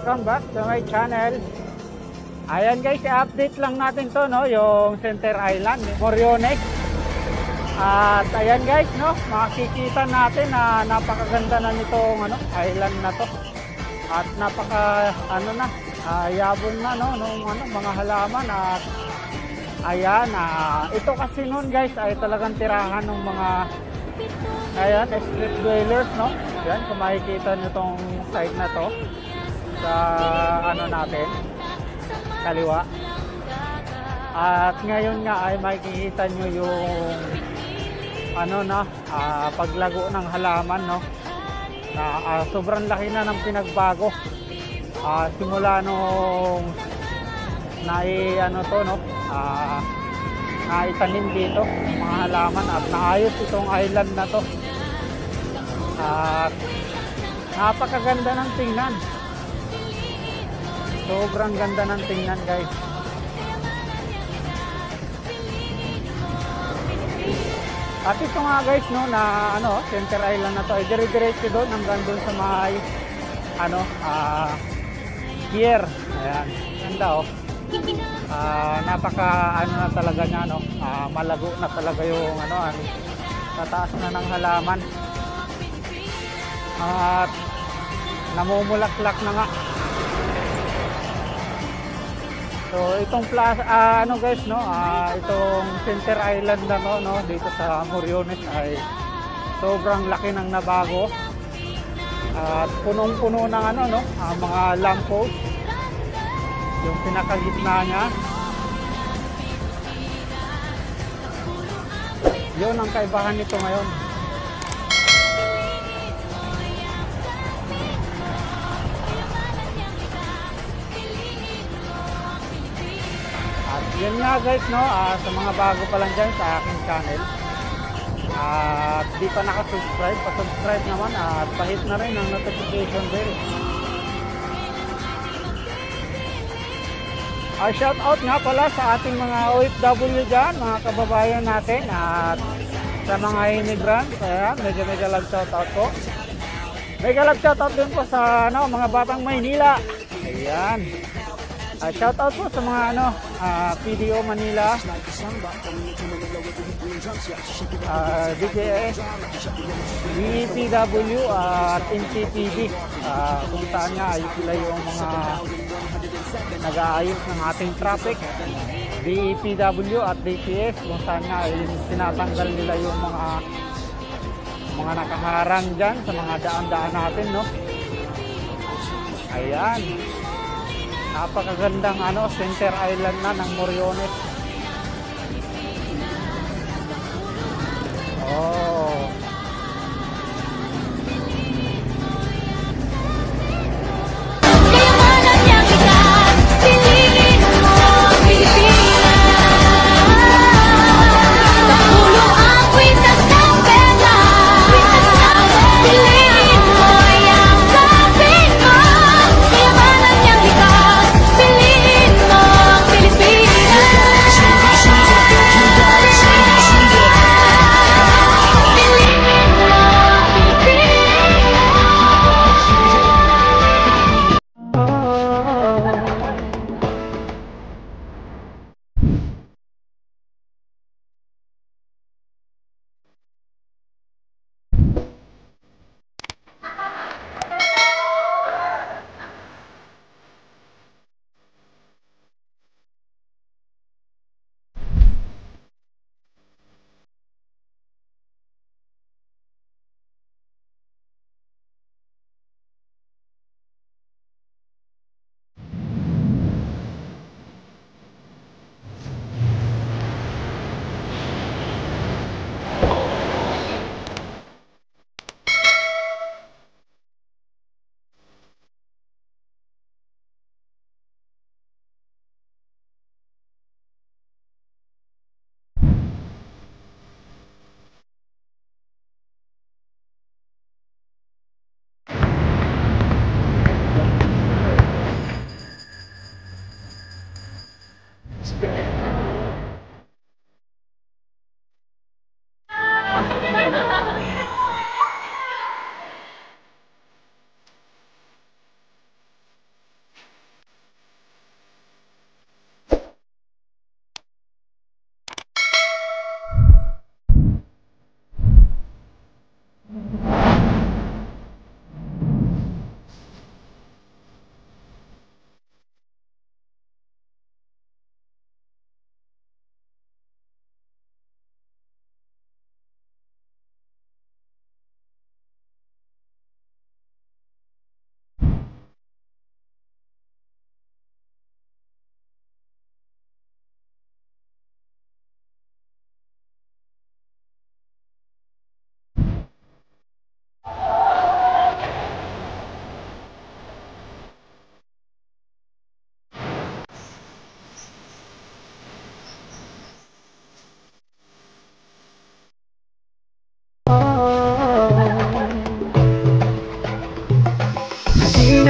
welcome back to my channel. Ayan guys, i-update lang natin to, no, yung Center Island, Moriones. At ayan guys, no, makikita natin na napakaganda na nitong island na to. At napaka yabon na, no, nung mga halaman. At ayan, ito kasi noon guys ay talagang tirahan ng mga street dwellers, no. Yan, kung makikita nyo tong side na to sa natin kaliwa. At ngayon nga ay makikita nyo yung paglago ng halaman, no, na sobrang laki na ng pinagbago simula nung naitanim dito ng mga halaman at naayos itong island na to. At napakaganda ng tingnan, sobrang ganda ng tingnan guys. At ito nga guys, no, na Center Island na to ay dire-diretso doon hanggang doon sa may pier. Ayan, ganda oh. Napaka na talaga niya, no, malago na talaga yung tataas na ng halaman. At namumulaklak na nga. So itong plaza, guys, no, itong Center Island na no, dito sa Moriones ay sobrang laki ng nabago. At punong-puno ng mga lamppost. Yung pinakagitna niya. Yun ang kaibahan nito ngayon. At yun nga guys, no, sa mga bago pa lang dyan sa aking channel. At di pa nakasubscribe, pa-subscribe naman at pahit na rin ang notification bell. Shout out nga pala sa ating mga OFW dyan, mga kababayan natin, at sa mga immigrants. Ayan, mega love shout out po. Mega love shout out din po sa mga batang Maynila. Ayan. Shout out po sa mga PDO Manila, DJS, BPW at NTTV, kung saan nga ay sila yung mga nag-aayos ng ating traffic. DPW at DTS, kung saan nga ay tinatanggal nila yung mga nakaharang dyan sa mga daan-daan natin, no. Ayan, napakagandang Center Island na ng Moriones. Oh. Piliin mo, Pilipinas.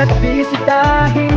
at bisitahin